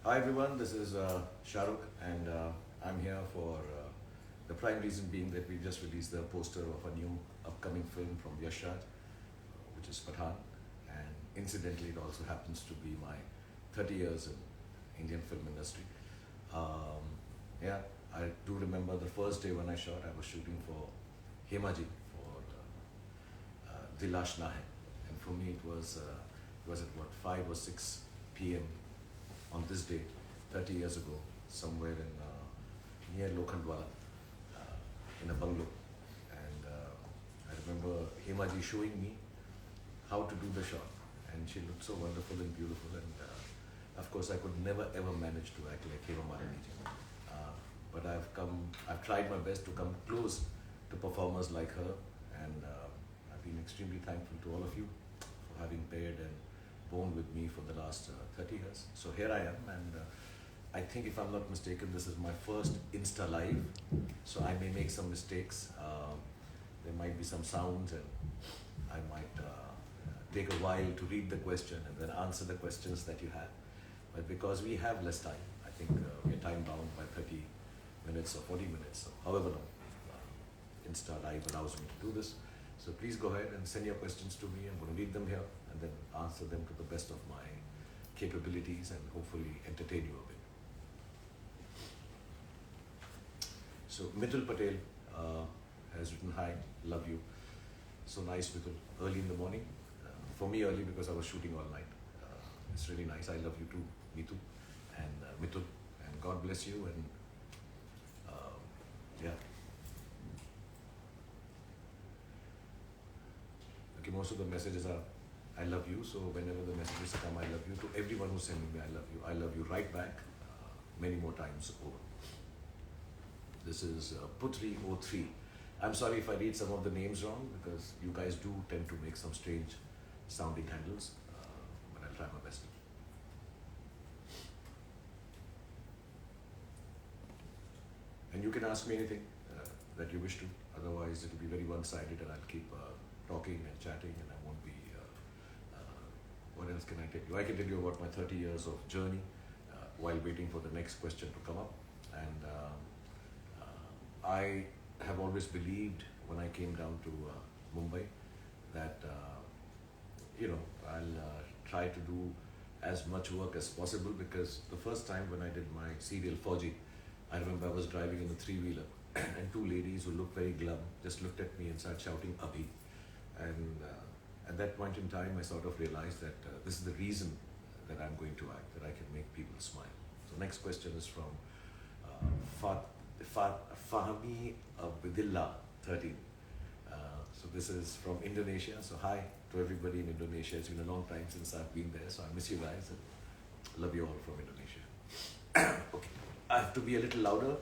Hi everyone, this is Shah Rukh, and I'm here for the prime reason being that we just released the poster of a new upcoming film from Shah, which is Pathan, and incidentally it also happens to be my 30 years in Indian film industry. Um, yeah, I do remember the first day when I shot. I was shooting for Hemaji for Dilash Nahe, and for me it was at what 5 or 6 p.m. on this date, 30 years ago, somewhere in near Lokhandwala, in a bungalow. And I remember Hemaji showing me how to do the shot, and she looked so wonderful and beautiful. And of course, I could never ever manage to act like Hema Malini. But I've tried my best to come close to performers like her, and I've been extremely thankful to all of you for having paired and borne with me for the last 30 years. So here I am, and I think if I'm not mistaken, this is my first Insta Live, so I may make some mistakes. There might be some sounds, and I might take a while to read the question and then answer the questions that you have. But because we have less time, I think we're time bound by 30 minutes or 40 minutes, so however long Insta Live allows me to do this. So please go ahead and send your questions to me. I'm going to read them here and then answer them to the best of my capabilities and hopefully entertain you a bit. So Mitul Patel has written, hi, love you. So nice, Mitul. Early in the morning. For me, early because I was shooting all night. It's really nice. I love you too, Mitu and Mitul. And God bless you. And yeah. Okay, most of the messages are I love you. So whenever the messages come, I love you. To everyone who's sending me, I love you. I love you right back many more times over. This is Putri03. I'm sorry if I read some of the names wrong because you guys do tend to make some strange sounding handles, but I'll try my best. And you can ask me anything that you wish to. Otherwise, it will be very one-sided, and I'll keep talking and chatting, and I won't be. What else can I tell you? I can tell you about my 30 years of journey while waiting for the next question to come up. And I have always believed when I came down to Mumbai that I'll try to do as much work as possible, because the first time when I did my serial Fauji, I remember I was driving in a three-wheeler and two ladies who looked very glum just looked at me and started shouting Abhi. And at that point in time, I sort of realized that this is the reason that I'm going to act, that I can make people smile. So next question is from Fahmi Abdillah 13. So this is from Indonesia. So hi to everybody in Indonesia. It's been a long time since I've been there, so I miss you guys and love you all from Indonesia. Okay, I have to be a little louder.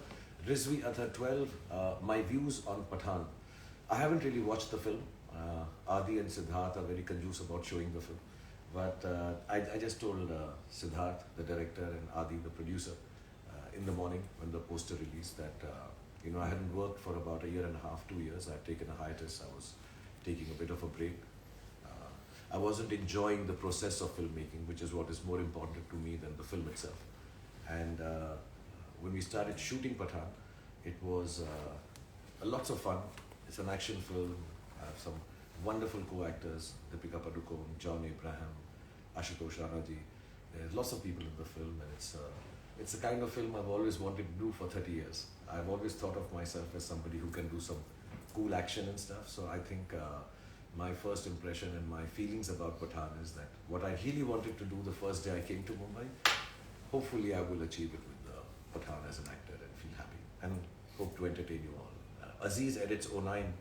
Rizvi Athar 12, my views on Pathan. I haven't really watched the film. Adi and Siddharth are very conducive about showing the film. But I just told Siddharth, the director, and Adi, the producer, in the morning when the poster released that I hadn't worked for about 1.5 years, 2 years. I'd taken a hiatus. I was taking a bit of a break. I wasn't enjoying the process of filmmaking, which is what is more important to me than the film itself. And when we started shooting Pathan, it was lots of fun. It's an action film. I have some wonderful co-actors, Deepika Padukone, John Abraham, Ashutosh Ranaji. There's lots of people in the film, and it's the kind of film I've always wanted to do for 30 years. I've always thought of myself as somebody who can do some cool action and stuff. So I think my first impression and my feelings about Pathan is that what I really wanted to do the first day I came to Mumbai, hopefully I will achieve it with Pathan as an actor and feel happy and hope to entertain you all. Aziz edits 09.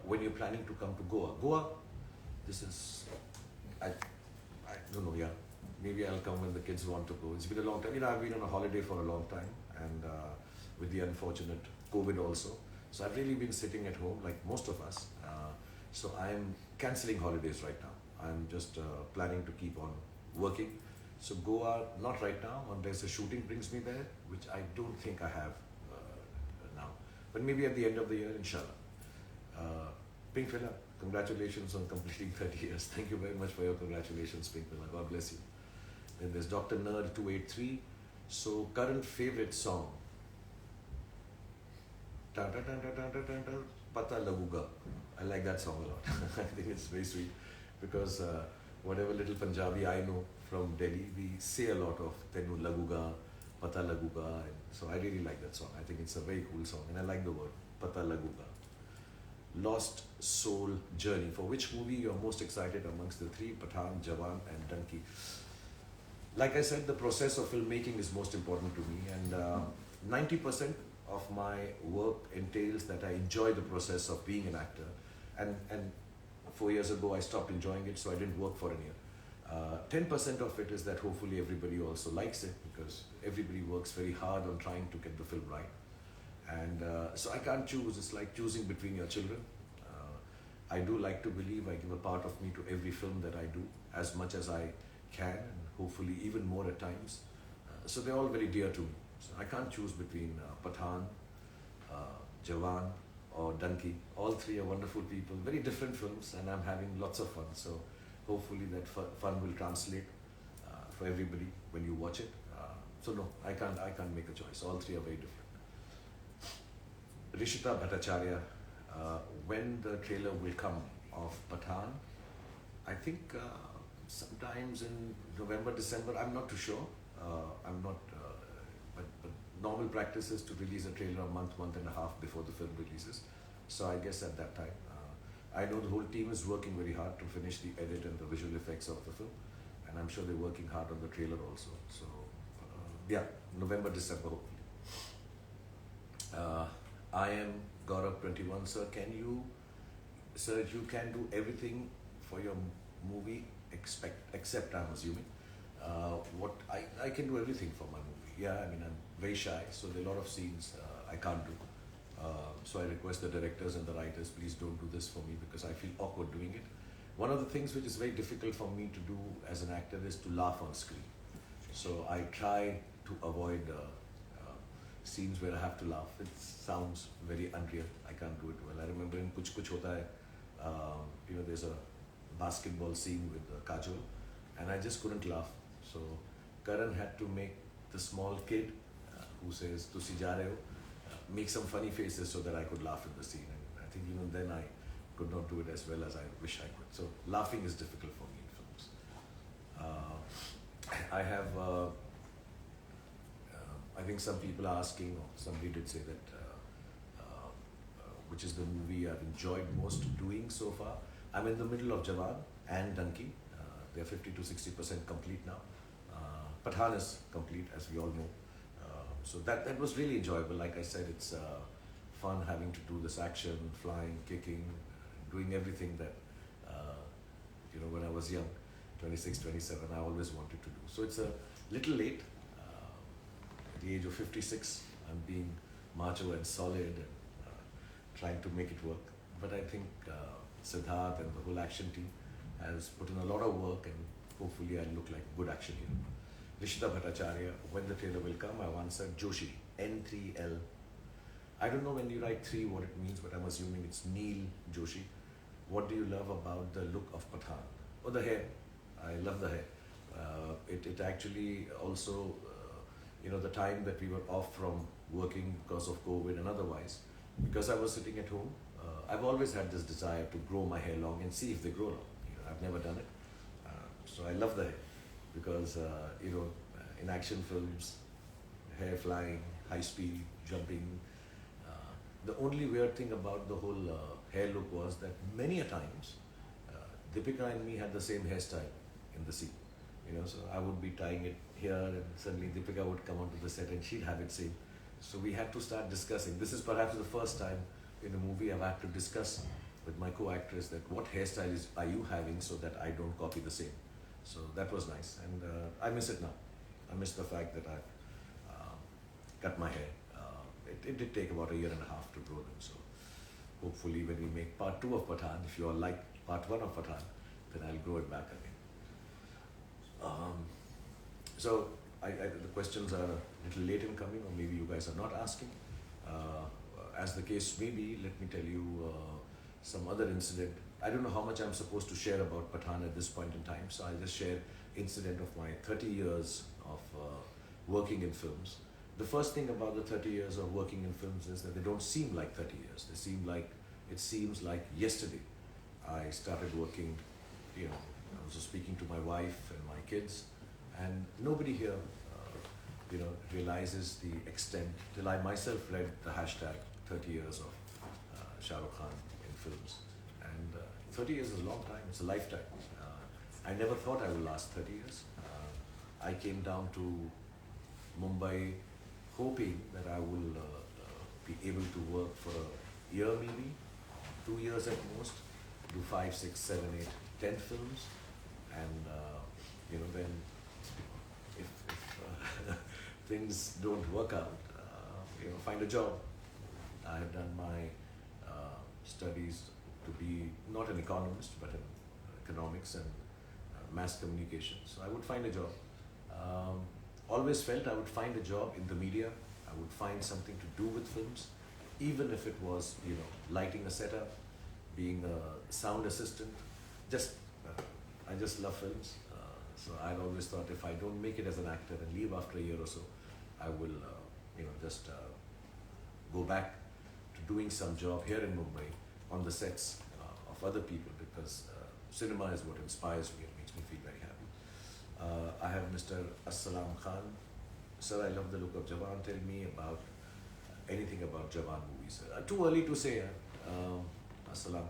When you're planning to come to Goa, this is, I don't know, yeah. Maybe I'll come when the kids want to go. It's been a long time. I've been on a holiday for a long time, and with the unfortunate COVID also. So I've really been sitting at home like most of us. So I'm cancelling holidays right now. I'm just planning to keep on working. So Goa, not right now, unless a shooting brings me there, which I don't think I have now. But maybe at the end of the year, inshallah. Pink Fella, congratulations on completing 30 years. Thank you very much for your congratulations, Pink Fella. God bless you. Then there's Dr. Nerd 283. So current favorite song. Dun, dun, dun, dun, dun, dun, dun, dun, Pata Laguga. I like that song a lot. I think it's very sweet because whatever little Punjabi I know from Delhi, we say a lot of Tenu Laguga, Pata Laguga. And so I really like that song. I think it's a very cool song and I like the word Pata Laguga. Lost Soul Journey. For which movie you're most excited amongst the three, Pathan, Jawan and Dunki? Like I said, the process of filmmaking is most important to me, and 90% of my work entails that I enjoy the process of being an actor. And 4 years ago, I stopped enjoying it, so I didn't work for a year. 10% of it is that hopefully everybody also likes it because everybody works very hard on trying to get the film right. And so I can't choose. It's like choosing between your children. I do like to believe I give a part of me to every film that I do as much as I can, and hopefully even more at times. So they're all very dear to me. So I can't choose between Pathan, Jawan, or Dunki. All three are wonderful people, very different films, and I'm having lots of fun. So hopefully that fun will translate for everybody when you watch it. So no, I can't make a choice. All three are very different. Rishita Bhattacharya, when the trailer will come of Pathan, I think sometimes in November, December, I'm not too sure. I'm not, but normal practice is to release a trailer a month and a half before the film releases. So I guess at that time, I know the whole team is working very hard to finish the edit and the visual effects of the film. And I'm sure they're working hard on the trailer also. So yeah, November, December hopefully. I am Gaurav 21, sir. Sir, you can do everything for your movie except I'm assuming. What I can do everything for my movie. Yeah, I mean, I'm very shy, so there are a lot of scenes I can't do. So I request the directors and the writers, please don't do this for me because I feel awkward doing it. One of the things which is very difficult for me to do as an actor is to laugh on screen. So I try to avoid scenes where I have to laugh. It sounds very unreal. I can't do it well. I remember in Kuch Kuch Hota Hai, there's a basketball scene with Kajol, and I just couldn't laugh. So Karan had to make the small kid who says, "Tusi ja rahe ho," make some funny faces so that I could laugh in the scene. And I think even then I could not do it as well as I wish I could. So laughing is difficult for me in films. I have. I think some people are asking, or somebody did say that, which is the movie I've enjoyed most doing so far. I'm in the middle of Jawan and Dunki. They're 50 to 60% complete now. Pathan is complete, as we all know. So that was really enjoyable. Like I said, it's fun having to do this action, flying, kicking, doing everything that, when I was young, 26, 27, I always wanted to do. So it's a little late. At the age of 56, I'm being macho and solid and trying to make it work. But I think Siddharth and the whole action team has put in a lot of work, and hopefully I look like a good action hero. Rishita Bhattacharya, when the trailer will come, I've answered Joshi, N3L. I don't know when you write 3 what it means, but I'm assuming it's Neil Joshi. What do you love about the look of Pathan? Oh, the hair. I love the hair. It actually also, the time that we were off from working because of COVID and otherwise, because I was sitting at home, I've always had this desire to grow my hair long and see if they grow long. I've never done it. So I love the hair because, in action films, hair flying, high speed, jumping. The only weird thing about the whole hair look was that many a times, Deepika and me had the same hairstyle in the scene. So I would be tying it here and suddenly Deepika would come onto the set and she'd have it same. So we had to start discussing. This is perhaps the first time in a movie I've had to discuss with my co-actress that what hairstyle are you having so that I don't copy the same. So that was nice, and I miss it now. I miss the fact that I've cut my hair. It did take about 1.5 years to grow them, so hopefully when we make part 2 of Pathan, if you all like part 1 of Pathan, then I'll grow it back again. So the questions are a little late in coming, or maybe you guys are not asking. As the case may be, let me tell you some other incident. I don't know how much I'm supposed to share about Pathan at this point in time, so I'll just share incident of my 30 years of working in films. The first thing about the 30 years of working in films is that they don't seem like 30 years. They seem like, it seems like yesterday. I started working, I was speaking to my wife and my kids, and nobody here, realizes the extent, till I myself read the hashtag 30 years of Shah Rukh Khan in films. And 30 years is a long time, it's a lifetime. I never thought I would last 30 years. I came down to Mumbai hoping that I will be able to work for a year maybe, 2 years at most, do 5, 6, 7, 8, 10 films, and then if things don't work out, find a job. I have done my studies to be not an economist but in economics and mass communication. So I would find a job. Always felt I would find a job in the media. I would find something to do with films, even if it was, lighting a setup, being a sound assistant. I just love films. So I'd always thought if I don't make it as an actor and leave after a year or so, I will, just go back to doing some job here in Mumbai on the sets of other people, because cinema is what inspires me and makes me feel very happy. I have Mr. Assalam Khan. Sir, I love the look of Jawan. Tell me about anything about Jawan movies. Too early to say, Assalam.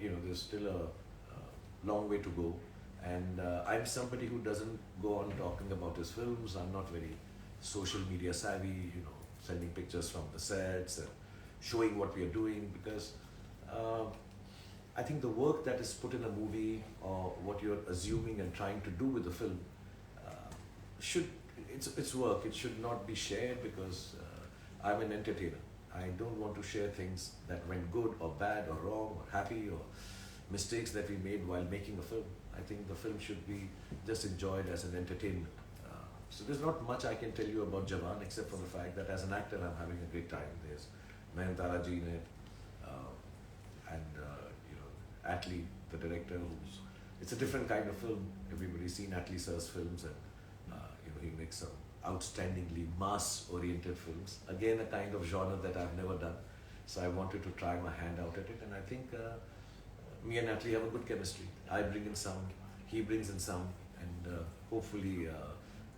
There's still a long way to go. And I'm somebody who doesn't go on talking about his films. I'm not very social media savvy, sending pictures from the sets and showing what we are doing, because I think the work that is put in a movie, or what you're assuming and trying to do with the film, it's work. It should not be shared, because I'm an entertainer. I don't want to share things that went good or bad or wrong or happy, or mistakes that we made while making a film. I think the film should be just enjoyed as an entertainment. So there's not much I can tell you about Jawan, except for the fact that as an actor I'm having a great time. There's Nayanthara ji in it, and Atlee, the director, it's a different kind of film. Everybody's seen Atlee sir's films, and he makes some outstandingly mass-oriented films. Again, a kind of genre that I've never done. So I wanted to try my hand out at it, and I think me and Atlee have a good chemistry. I bring in some, he brings in some, and hopefully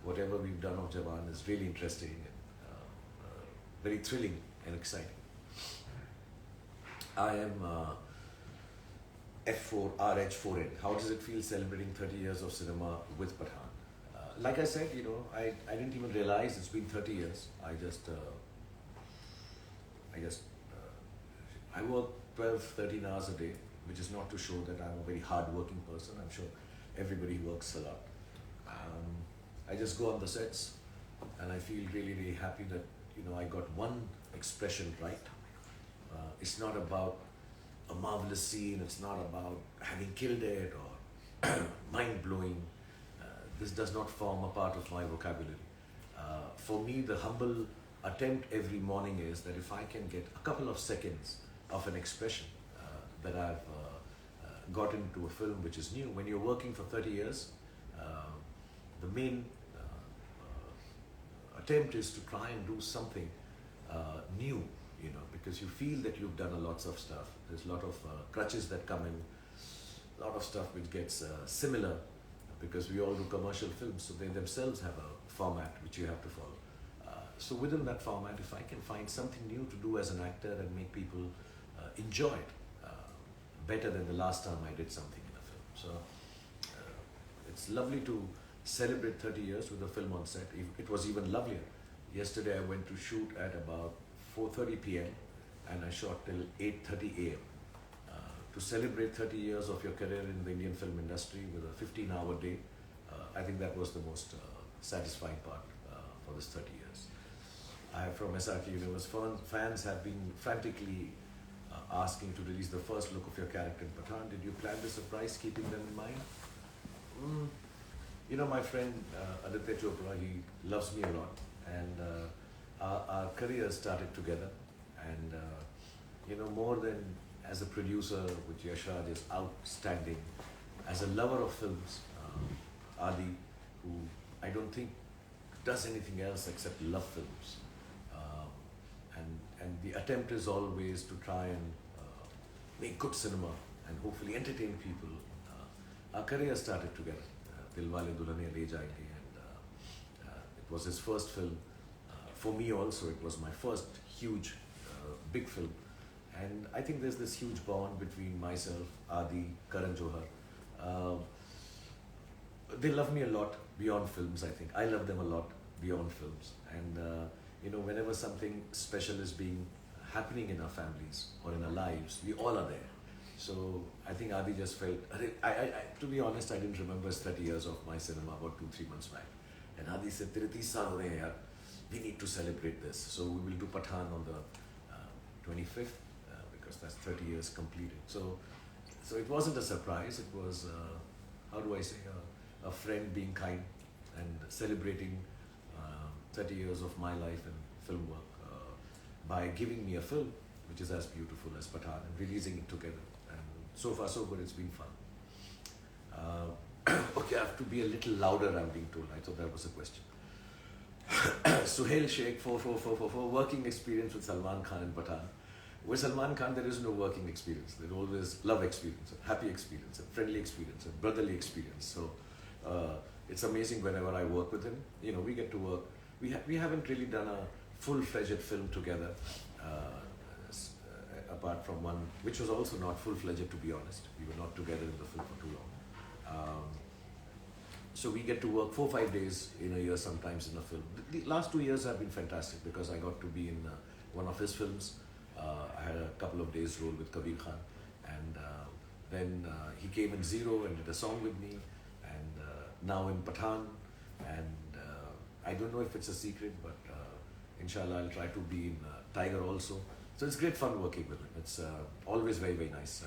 whatever we've done of Jawan is really interesting and very thrilling and exciting. I am F4 RH4N. How does it feel celebrating 30 years of cinema with Pathan? Like I said, I didn't even realize it's been 30 years. I work 12, 13 hours a day, which is not to show that I'm a very hard-working person. I'm sure everybody works a lot. I just go on the sets, and I feel really, really happy that I got one expression right. It's not about a marvelous scene. It's not about having killed it or mind-blowing. This does not form a part of my vocabulary. For me, the humble attempt every morning is that if I can get a couple of seconds of an expression that I've got into a film which is new. When you're working for 30 years, the main attempt is to try and do something new, because you feel that you've done a lots of stuff. There's a lot of crutches that come in, a lot of stuff which gets similar, because we all do commercial films, so they themselves have a format which you have to follow. So within that format, if I can find something new to do as an actor and make people enjoy it better than the last time I did something in a film. So it's lovely to celebrate 30 years with a film on set. It was even lovelier. Yesterday I went to shoot at about 4:30 p.m. and I shot till 8:30 a.m. To celebrate 30 years of your career in the Indian film industry with a 15-hour day, I think that was the most satisfying part for this 30 years. From SRK Universe, fans have been frantically asking to release the first look of your character in Pathan. Did you plan the surprise, keeping them in mind? My friend Aditya Chopra, he loves me a lot, and our careers started together, and more than as a producer, which Shah is outstanding, as a lover of films, Adi, who I don't think does anything else except love films. Um, and the attempt is always to try and make good cinema and hopefully entertain people. Our career started together. Dilwale Dulhaniya Le Jayenge, and it was his first film. For me also, it was my first huge, big film. And I think there's this huge bond between myself, Adi, Karan Johar. Uh, they love me a lot beyond films, I think. I love them a lot beyond films. And, whenever something special is being happening in our families or in our lives, we all are there. So I think Adi just felt, to be honest, I didn't remember his 30 years of my cinema about 2-3 months back. And Adi said, "Tere 30 saal ho rahe hain yaar. We need to celebrate this." So we will do Pathan on the 25th because that's 30 years completed. So it wasn't a surprise. It was, how do I say, a friend being kind and celebrating 30 years of my life in film work by giving me a film which is as beautiful as Pathan and releasing it together. And so far so good, it's been fun. Okay, I have to be a little louder, I'm being told. I thought that was a question. Suhail Sheikh, 4444, working experience with Salman Khan and Pathan. With Salman Khan, there is no working experience. There's always love experience, a happy experience, a friendly experience, a brotherly experience. So it's amazing whenever I work with him. We get to work. We haven't really done a full-fledged film together, apart from one, which was also not full-fledged, to be honest. We were not together in the film for too long. So we get to work 4-5 days in a year sometimes in a film. The last 2 years have been fantastic because I got to be in one of his films. I had a couple of days role with Kabir Khan, and then he came in Zero and did a song with me, and now in Pathan, and I don't know if it's a secret, but inshallah I'll try to be in Tiger also. So it's great fun working with him. It's always very, very nice.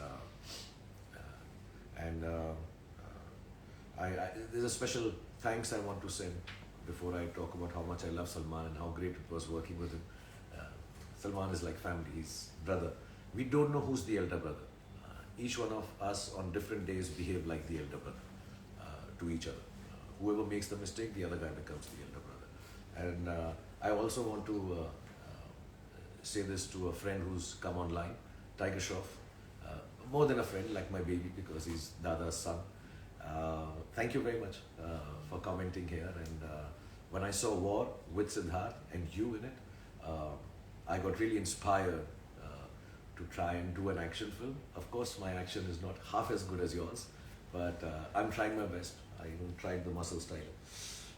And there's a special thanks I want to send before I talk about how much I love Salman and how great it was working with him. Salman is like family, he's brother. We don't know who's the elder brother. Each one of us on different days behave like the elder brother to each other. Whoever makes the mistake, the other guy becomes the elder brother. And I also want to say this to a friend who's come online, Tiger Shroff. More than a friend, like my baby, because he's Dada's son. Thank you very much for commenting here. And when I saw War with Siddharth and you in it, I got really inspired to try and do an action film. Of course, my action is not half as good as yours, but I'm trying my best. I even tried the muscle style.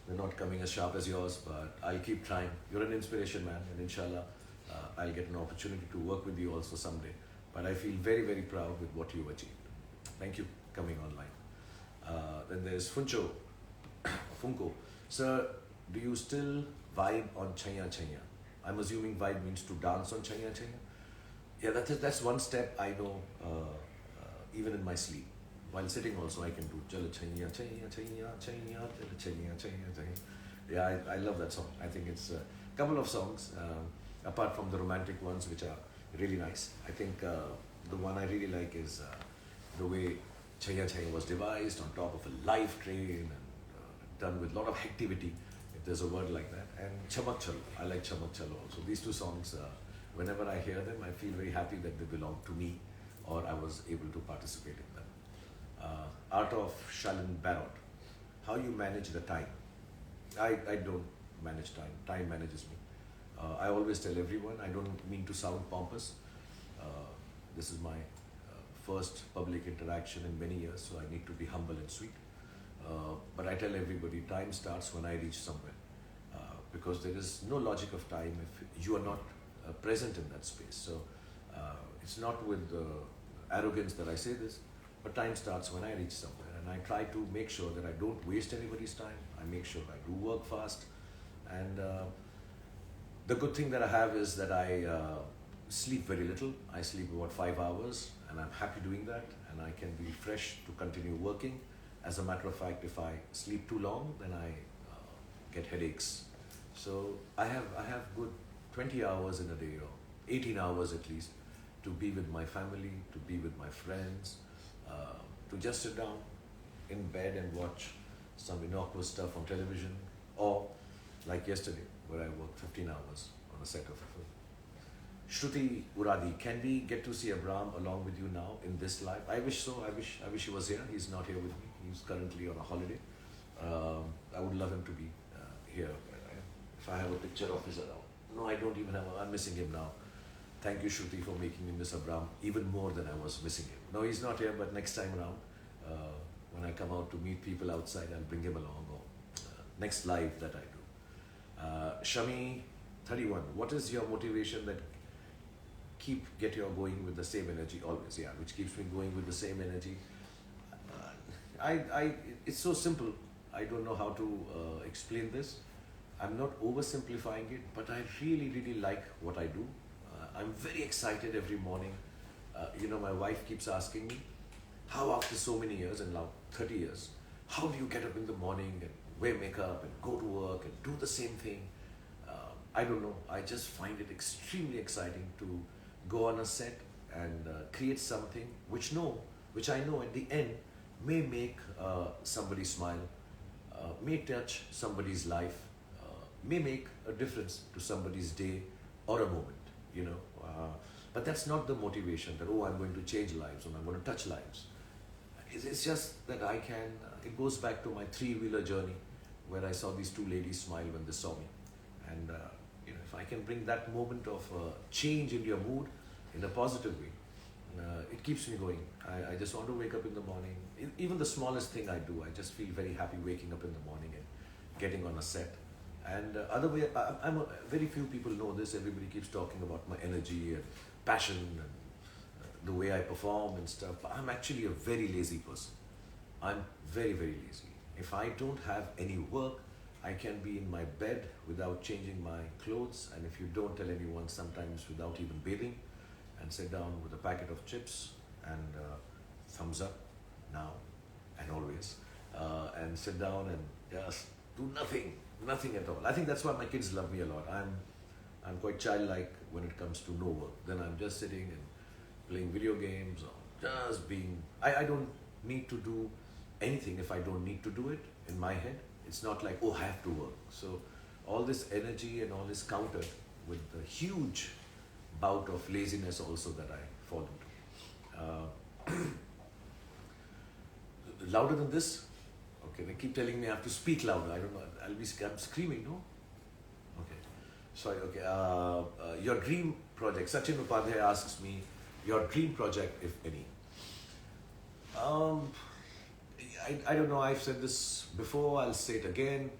They're not coming as sharp as yours, but I'll keep trying. You're an inspiration, man, and inshallah, I'll get an opportunity to work with you also someday. But I feel very, very proud with what you've achieved. Thank you coming online. Then there's Funko. Sir, do you still vibe on Chaya Chaya? I'm assuming vibe means to dance on Chaya Chaya. Yeah, that's one step I know even in my sleep. While sitting also I can do Chala Chaya Chaya Chaya Chaya Chala Chaya Chaya Chaya. Yeah, I love that song. I think it's a couple of songs, apart from the romantic ones which are really nice. I think the one I really like is the way Chaya Chaya was devised on top of a live train and done with a lot of activity, if there's a word like that. And Chamak Chalo, I like Chamak Chalo also. These two songs, whenever I hear them, I feel very happy that they belong to me or I was able to participate in them. Art of Shalin Barrett, how you manage the time? I don't manage time, time manages me. I always tell everyone, I don't mean to sound pompous. This is my first public interaction in many years, so I need to be humble and sweet. But I tell everybody, time starts when I reach somewhere. Because there is no logic of time if you are not present in that space. So it's not with arrogance that I say this, but time starts when I reach somewhere. And I try to make sure that I don't waste anybody's time. I make sure I do work fast. And the good thing that I have is that I sleep very little. I sleep about 5 hours, and I'm happy doing that. And I can be fresh to continue working. As a matter of fact, if I sleep too long, then I get headaches. So I have good 20 hours in a day, or 18 hours at least, to be with my family, to be with my friends, to just sit down in bed and watch some innocuous stuff on television, or like yesterday, where I worked 15 hours on a set of a film. Shruti Uradi, can we get to see Abram along with you now in this life? I wish so. I wish he was here. He's not here with me. He's currently on a holiday. I would love him to be here. If I have a picture of his around. No, I don't even have. I'm missing him now. Thank you, Shruti, for making me miss Abram even more than I was missing him. No, he's not here, but next time around, when I come out to meet people outside, I'll bring him along. Or next live that I do. Shami, 31. What is your motivation that get you going with the same energy always? Yeah, which keeps me going with the same energy. It's so simple. I don't know how to explain this. I'm not oversimplifying it, but I really, really like what I do. I'm very excited every morning. My wife keeps asking me, how after so many years, and now 30 years, how do you get up in the morning and wear makeup and go to work and do the same thing? I don't know. I just find it extremely exciting to go on a set and create something which I know at the end may make somebody smile, may touch somebody's life, may make a difference to somebody's day or a moment, But that's not the motivation that, I'm going to change lives or I'm going to touch lives. It's just that I can, it goes back to my three-wheeler journey where I saw these two ladies smile when they saw me. And, if I can bring that moment of change in your mood in a positive way, it keeps me going. I just want to wake up in the morning. Even the smallest thing I do, I just feel very happy waking up in the morning and getting on a set. And very few people know this. Everybody keeps talking about my energy and passion and the way I perform and stuff. But I'm actually a very lazy person. I'm very, very lazy. If I don't have any work, I can be in my bed without changing my clothes, and if you don't tell anyone, sometimes without even bathing, and sit down with a packet of chips and thumbs up now and always, and sit down and just do nothing at all. I think that's why my kids love me a lot. I'm quite childlike when it comes to no work. Then I'm just sitting and playing video games or just being. I don't need to do anything if I don't need to do it in my head. It's not like, I have to work. So all this energy and all this countered with the huge bout of laziness also that I fall into. Louder than this? Okay, they keep telling me I have to speak louder. I don't know. I'm screaming, no? Okay. Sorry, okay. Your dream project. Sachin Upadhyay asks me, your dream project, if any. I don't know, I've said this before, I'll say it again.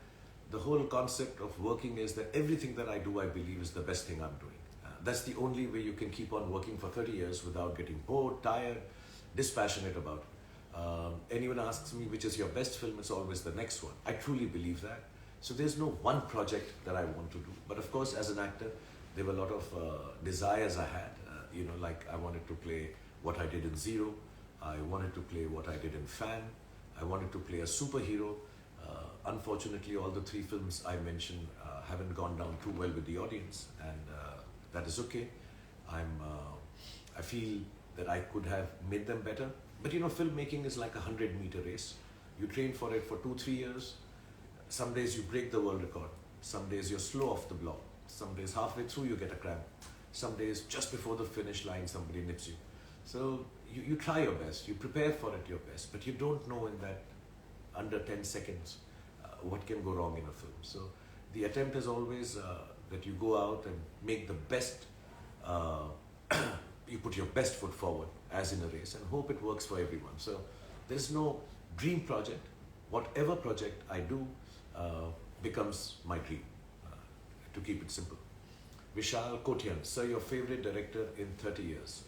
The whole concept of working is that everything that I do, I believe, is the best thing I'm doing. That's the only way you can keep on working for 30 years without getting bored, tired, dispassionate about it. Anyone asks me which is your best film, it's always the next one. I truly believe that. So there's no one project that I want to do. But of course, as an actor, there were a lot of desires I had. Like I wanted to play what I did in Zero. I wanted to play what I did in Fan. I wanted to play a superhero. Unfortunately, all the three films I mentioned haven't gone down too well with the audience, and that is okay. I feel that I could have made them better. But filmmaking is like a 100-meter race. You train for it for 2-3 years. Some days you break the world record. Some days you're slow off the block. Some days halfway through you get a cramp. Some days just before the finish line somebody nips you. So you try your best, you prepare for it your best, but you don't know in that under 10 seconds what can go wrong in a film. So the attempt is always that you go out and make the best, you put your best foot forward as in a race and hope it works for everyone. So there's no dream project. Whatever project I do becomes my dream, to keep it simple. Vishal Kotian, sir, your favorite director in 30 years?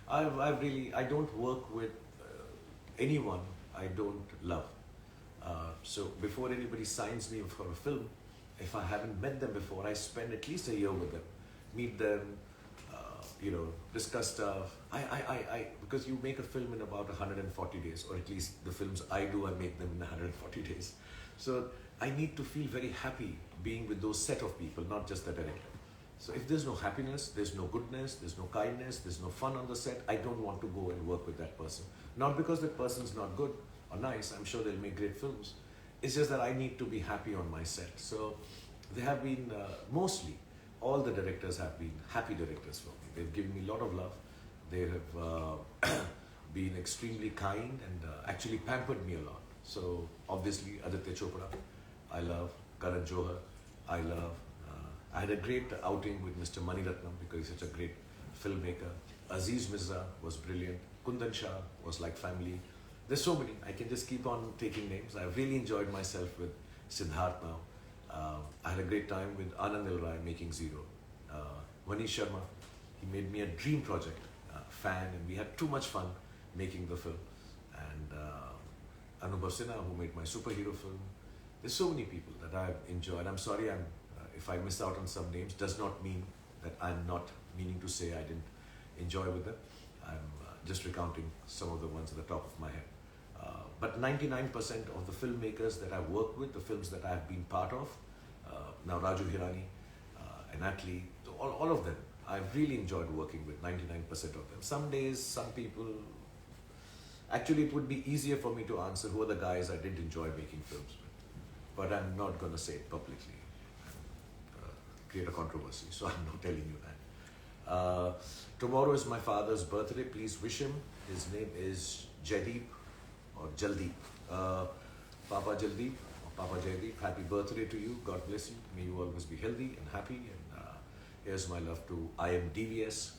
I don't work with anyone I don't love. So before anybody signs me for a film, if I haven't met them before, I spend at least a year with them, meet them, discuss stuff. Because you make a film in about 140 days, or at least the films I do, I make them in 140 days. So I need to feel very happy being with those set of people, not just the director. So if there's no happiness, there's no goodness, there's no kindness, there's no fun on the set, I don't want to go and work with that person. Not because that person's not good or nice, I'm sure they'll make great films, It's just that I need to be happy on my set. So they have been mostly all the directors have been happy directors for me. They've given me a lot of love. They have been extremely kind and actually pampered me a lot. So obviously Aditya Chopra, I love Karan Johar, I love. I had a great outing with Mr. Mani Ratnam because he's such a great filmmaker. Aziz Mirza was brilliant. Kundan Shah was like family. There's so many. I can just keep on taking names. I've really enjoyed myself with Siddharth now. I had a great time with Anand Rai making Zero. Manish Sharma, he made me a dream project, fan, and we had too much fun making the film. And Anubhav Sinha, who made my superhero film. There's so many people that I've enjoyed. I'm sorry if I miss out on some names. Does not mean that I'm not meaning to say I didn't enjoy with them. I'm just recounting some of the ones at the top of my head. But 99% of the filmmakers that I've worked with, the films that I've been part of, now Raju Hirani and Atlee, all of them, I've really enjoyed working with 99% of them. Some days, some people, actually it would be easier for me to answer who are the guys I did enjoy making films with. But I'm not going to say it publicly and create a controversy, so I'm not telling you that. Tomorrow is my father's birthday. Please wish him. His name is Jaideep or Jaldeep. Papa Jaldeep or Papa Jaideep, happy birthday to you. God bless you. May you always be healthy and happy. And here's my love to I am DVS,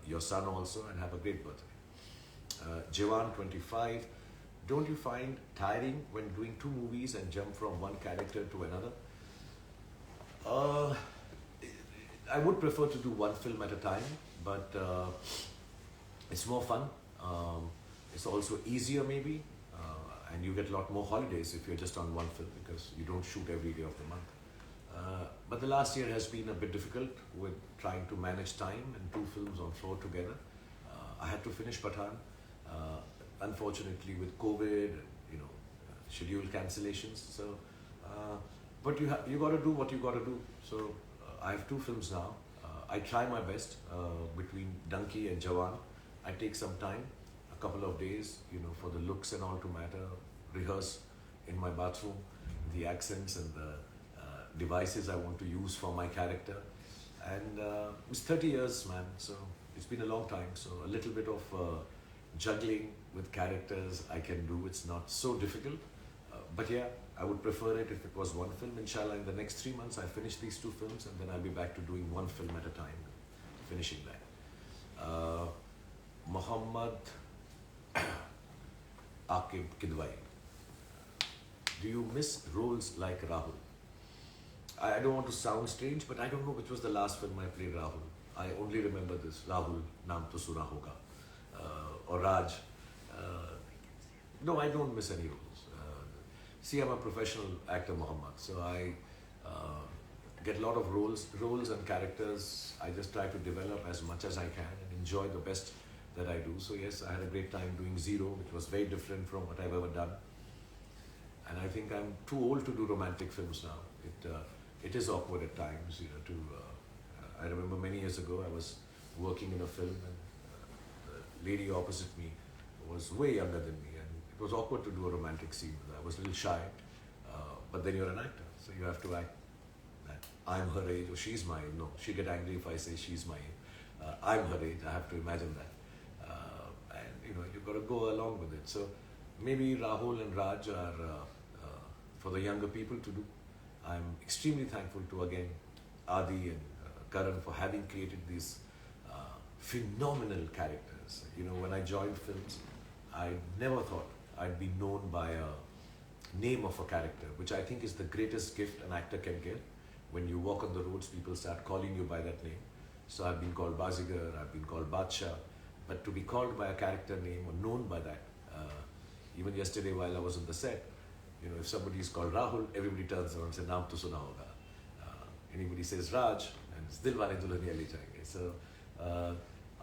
your son also, and have a great birthday. Jewan, 25. Don't you find tiring when doing two movies and jump from one character to another? I would prefer to do one film at a time, but it's more fun. It's also easier maybe, and you get a lot more holidays if you're just on one film because you don't shoot every day of the month. But the last year has been a bit difficult with trying to manage time and two films on floor together. I had to finish Pathan. Unfortunately, with COVID, schedule cancellations. So, but you got to do what you got to do. So, I have two films now. I try my best between Donkey and Jawan. I take some time, a couple of days, for the looks and all to matter. Rehearse in my bathroom, the accents and the devices I want to use for my character. And it's 30 years, man. So it's been a long time. So a little bit of juggling with characters I can do. It's not so difficult. But yeah, I would prefer it if it was one film. Inshallah, in the next 3 months, I finish these two films and then I'll be back to doing one film at a time, finishing that. Muhammad Akib Kidwai. Do you miss roles like Rahul? I don't want to sound strange, but I don't know which was the last film I played Rahul. I only remember this, Rahul, Naam To Suna Hoga, or Raj. No, I don't miss any roles. See, I'm a professional actor, Muhammad, so I get a lot of roles and characters. I just try to develop as much as I can and enjoy the best that I do. So yes, I had a great time doing Zero, which was very different from what I've ever done. And I think I'm too old to do romantic films now. It is awkward at times, I remember many years ago, I was working in a film and the lady opposite me was way younger than me, and it was awkward to do a romantic scene with her. I was a little shy, but then you're an actor, so you have to act that I'm her age or she's my age. No, she'll get angry if I say she's my age. I'm her age, I have to imagine that. And you've got to go along with it. So maybe Rahul and Raj are for the younger people to do. I'm extremely thankful to again Adi and Karan for having created these phenomenal characters. When I joined films, I never thought I'd be known by a name of a character, which I think is the greatest gift an actor can get. When you walk on the roads, people start calling you by that name. So I've been called Bazigar, I've been called Badshah, but to be called by a character name or known by that, even yesterday while I was on the set, if somebody is called Rahul, everybody turns around and says, Naam To Suna Hoga. Anybody says Raj, and it's Dilwale Dulhaniya Le Jayenge. So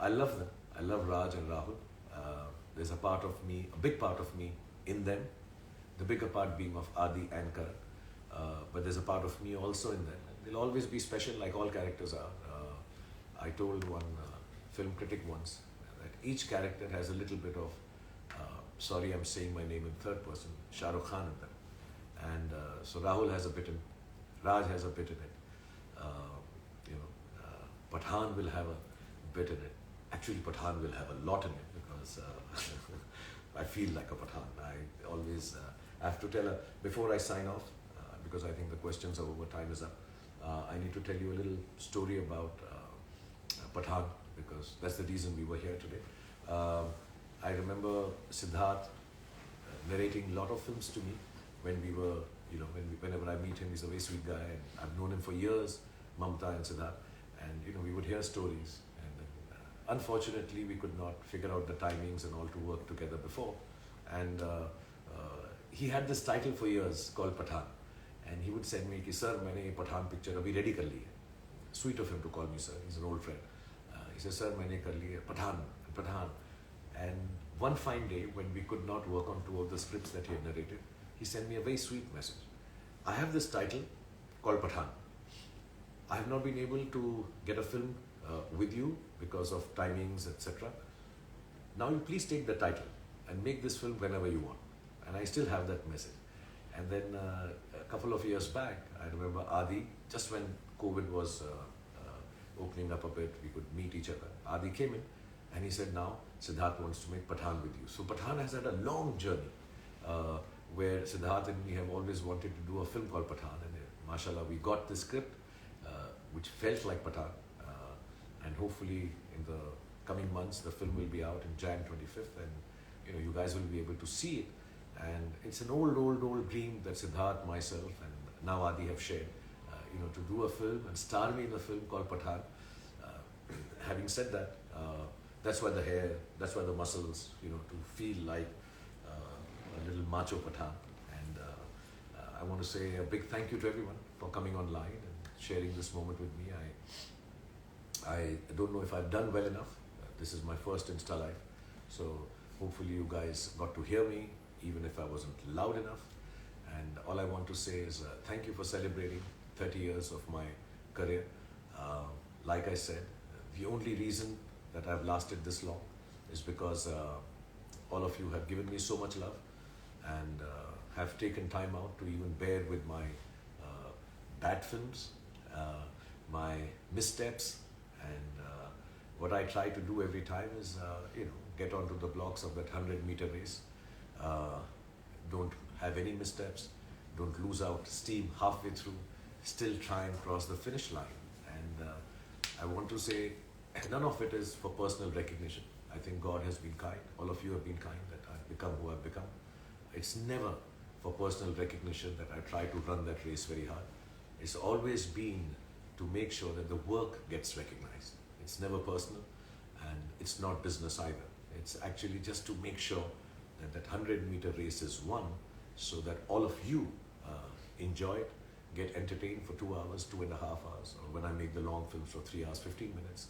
I love them. I love Raj and Rahul. There's a part of me, a big part of me in them, the bigger part being of Adi and Karan. But there's a part of me also in them. They'll always be special like all characters are. I told one film critic once that each character has a little bit of, sorry I'm saying my name in third person, Shah Rukh Khan in them. And so Rahul has a bit in, Raj has a bit in it. You know, Pathan will have a bit in it. Actually, Pathan will have a lot in it because I feel like a Pathan. I always have to tell her before I sign off, because I think the questions are over, time is up. I need to tell you a little story about Pathan, because that's the reason we were here today. I remember Siddharth narrating a lot of films to me when we were, you know, whenever I meet him, he's a very sweet guy, and I've known him for years, Mamta and Siddharth, and you know, we would hear stories, and unfortunately we could not figure out the timings and all to work together before, and he had this title for years called Pathan, and he would send me कि sir मैंने ये Pathan picture अभी ready कर ली है. Sweet of him to call me sir, he's an old friend. He says sir मैंने कर ली है Pathan. And one fine day when we could not work on two of the scripts that he had narrated, he sent me a very sweet message. I have this title called Pathan. I have not been able to get a film with you because of timings, etc. Now you please take the title and make this film whenever you want. And I still have that message. And then a couple of years back, I remember Adi, just when COVID was opening up a bit, we could meet each other. Adi came in and he said, now Siddharth wants to make Pathan with you. So Pathan has had a long journey where Siddharth and me have always wanted to do a film called Pathan. And mashallah, we got the script which felt like Pathan. And hopefully in the coming months, the film will be out in Jan 25th, and you know, you guys will be able to see it. And it's an old dream that Siddharth, myself, and now Adi have shared, you know, to do a film and star me in a film called Pathan. Having said that, that's why the hair, that's why the muscles, you know, to feel like a little macho Pathan. And I want to say a big thank you to everyone for coming online and sharing this moment with me. I don't know if I've done well enough. This is my first Insta Live. So hopefully you guys got to hear me, even if I wasn't loud enough. And all I want to say is thank you for celebrating 30 years of my career. Like I said, the only reason that I've lasted this long is because all of you have given me so much love and have taken time out to even bear with my bad films, my missteps, and what I try to do every time is, you know, get onto the blocks of that 100-meter race. Don't have any missteps, don't lose out steam halfway through, still try and cross the finish line. And I want to say, none of it is for personal recognition. I think God has been kind, all of you have been kind, that I've become who I've become. It's never for personal recognition that I try to run that race very hard. It's always been to make sure that the work gets recognized. It's never personal, and it's not business either. It's actually just to make sure that that 100-meter race is won, so that all of you enjoy it, get entertained for 2 hours, 2.5 hours, or when I make the long films for 3 hours, 15 minutes.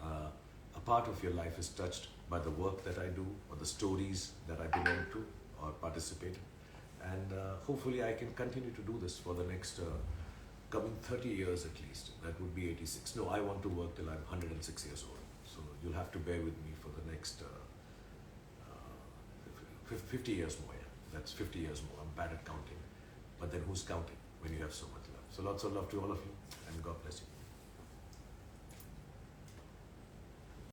A part of your life is touched by the work that I do, or the stories that I belong to or participate in. And hopefully I can continue to do this for the next coming 30 years at least. That would be 86. No, I want to work till I'm 106 years old. So you'll have to bear with me for the next 50 years more. Yeah. That's 50 years more. I'm bad at counting. But then who's counting when you have so much love? So lots of love to all of you, and God bless you.